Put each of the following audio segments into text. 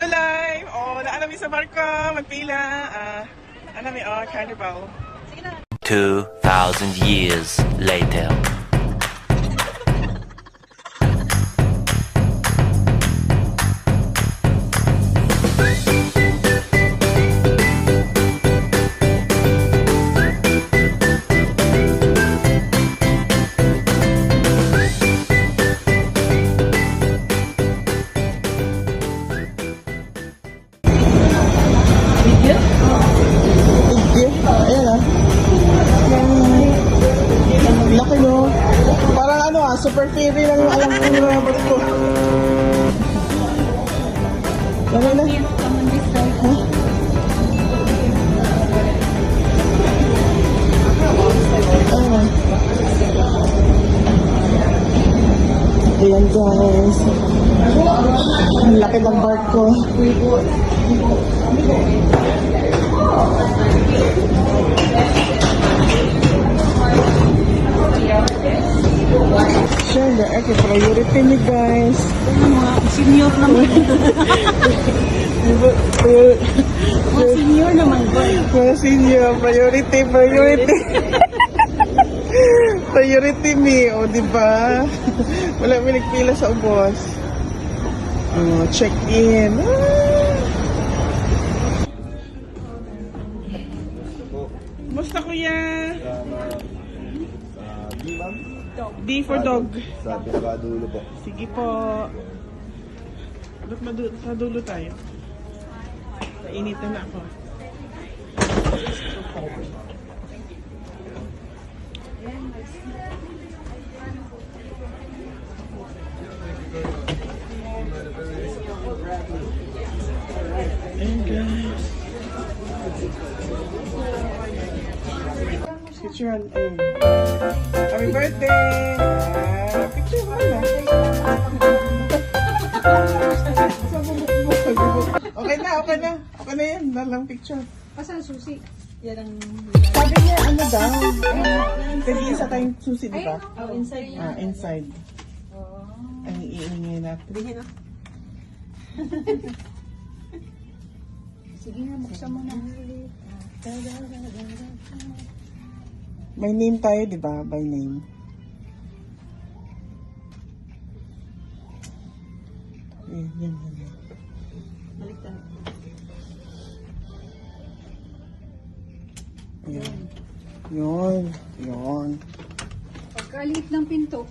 Live! Oh, naan namin sa barko. Magpila. Naan namin, carnival. 2,000 years later. Laki no? Parang super fairy lang yung alam ko ng robot ko. Laki na? Huh? Ayan guys. Ang laki ng bark ko. Siyempre, ito priority ni guys. Senior naman. Mga senior naman ba? Mga senior, priority. Priority me, o diba? Wala may nagpila sa ubos. Check in. Kumusta kuya? D for dog. Sa pinakadulo po. Sige po. Ba't sa dulo tayo? Nainitan na ako. Ayan guys. Picture Happy birthday! Picture mo na. Okay na. Okay na yan. Dalang picture. Asan susi? Yan ang... Sabi niya, daw? Pwede isa tayong susi, di ba? Oh, inside yan. Inside. Ang iingay natin. Tingin na. Sige nga, buksan mo na. By name tayo, di ba? By name. Yan. Baliktad. Yun. Pagkaliit ng pinto.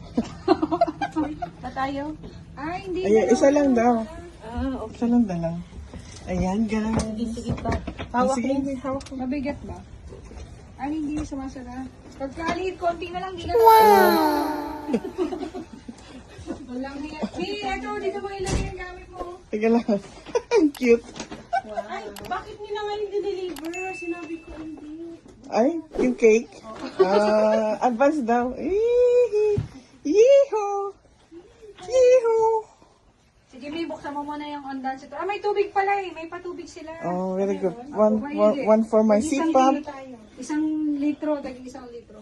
Pa tayo? Ay, hindi. Ayan, isa lang daw. Okay. Isa lang dalang. Ayan, guys. Sige pa. Sige, hawak ko. Mabigat ba? Ay, hindi sumasara. Pagkaliit, konti na lang. Di na. Wow! Walang hiya. Hey, ito, dito mo ilagay yung gamit mo. Teka lang. Ang cute. Ay, bakit nila nga hindi deliver? Sinabi ko hindi. Ay, yung cake. Advance daw. Yeehaw! Sige, may buksan mo muna yung ondan ito. May tubig pala eh. May patubig sila. Oh, very good. One for my Isang sipap. kilo tayo. 1 litro. Tagi 1 litro.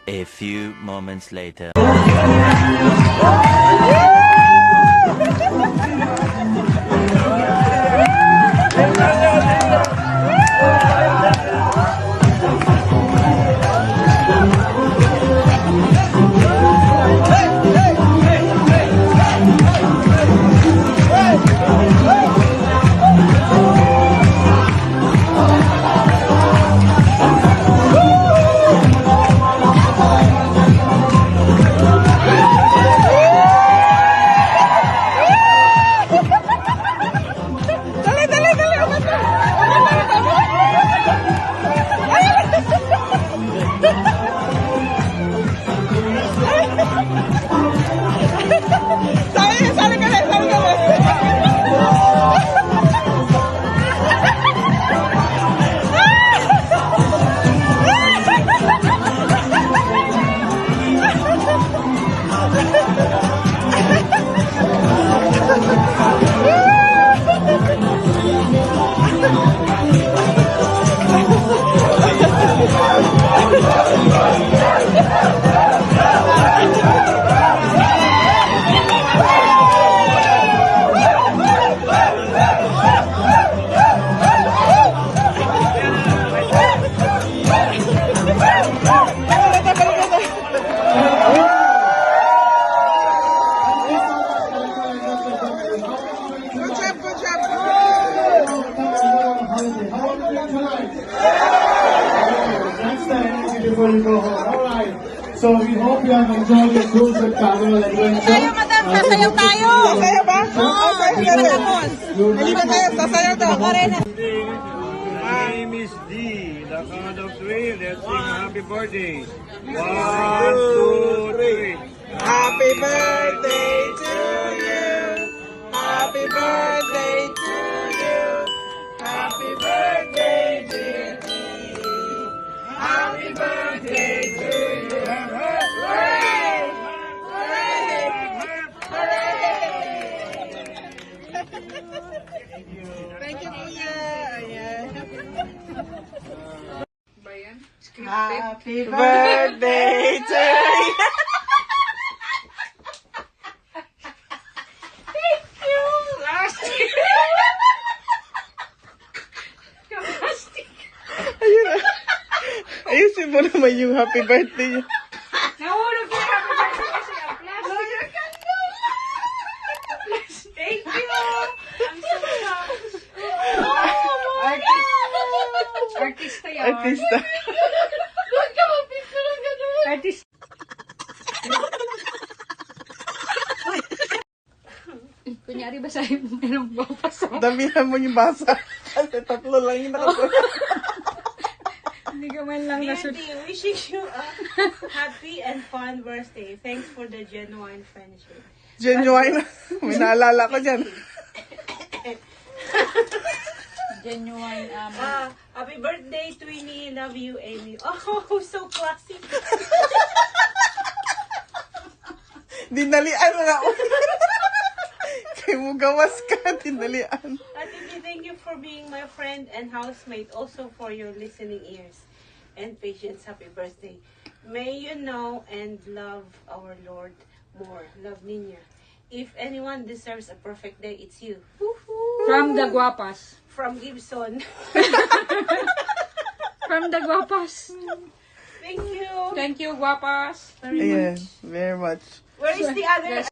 A few moments later. Tayo, madam. Sasayaw tayo. Masaya ba? Oo, Matapos. Halika tayo, sasayaw daw. My name is D. The count of three. Let's sing happy birthday. 1, 2, 3. Happy birthday to you. Happy birthday to you. Happy birthday, dear Dee. Happy birthday to you. Hooray! Hooray! Hooray! Thank you, Kuya. Ayan. Happy birthday to you. Ayusin mo naman yung happy birthday niya. Nahulog ko yung happy birthday kasi ang plastic. Thank you! I'm so shocked. Artista yan. Artista. Artista. Kunyari ba sa'yo merong babasa? Damihan mo yung basa. Kasi tatlo lang yung nakasunod. Hindi ka man lang nasunod. Dear D, wishing you a happy and fun birthday. Thanks for the genuine friendship. Genuine. May naalala ko dyan. Genuine, Happy birthday, Twinnie. Love you, Amy. Oh, so classy. Dinalian na ako. Kaya mo gawas ka, dinalian. Ate D, thank you for being my friend and housemate. Also for your listening ears and patience. Happy birthday. May you know and love our Lord more. Love, Ninya. If anyone deserves a perfect day, it's you. Woohoo! from the guapas. From Gibson. From the guapas. Thank you. Thank you, guapas. Ayan, very much. Where is the other?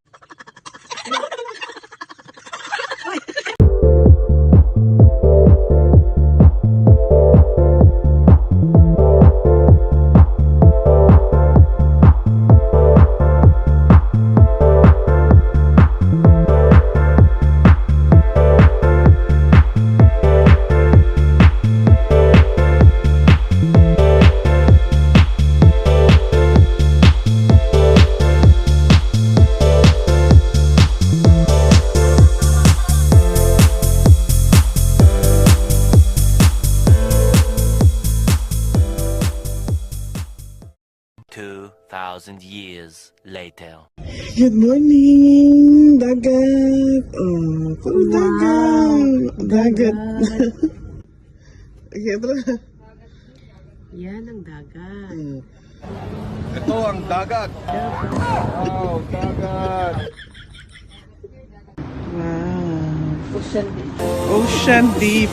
Years later. Good morning, dagat. Oh, puro dagat. Dagat. Okay, tara. Yan ang dagat. Ito ang dagat. Wow, dagat. Wow. Ocean Beach. Ocean deep.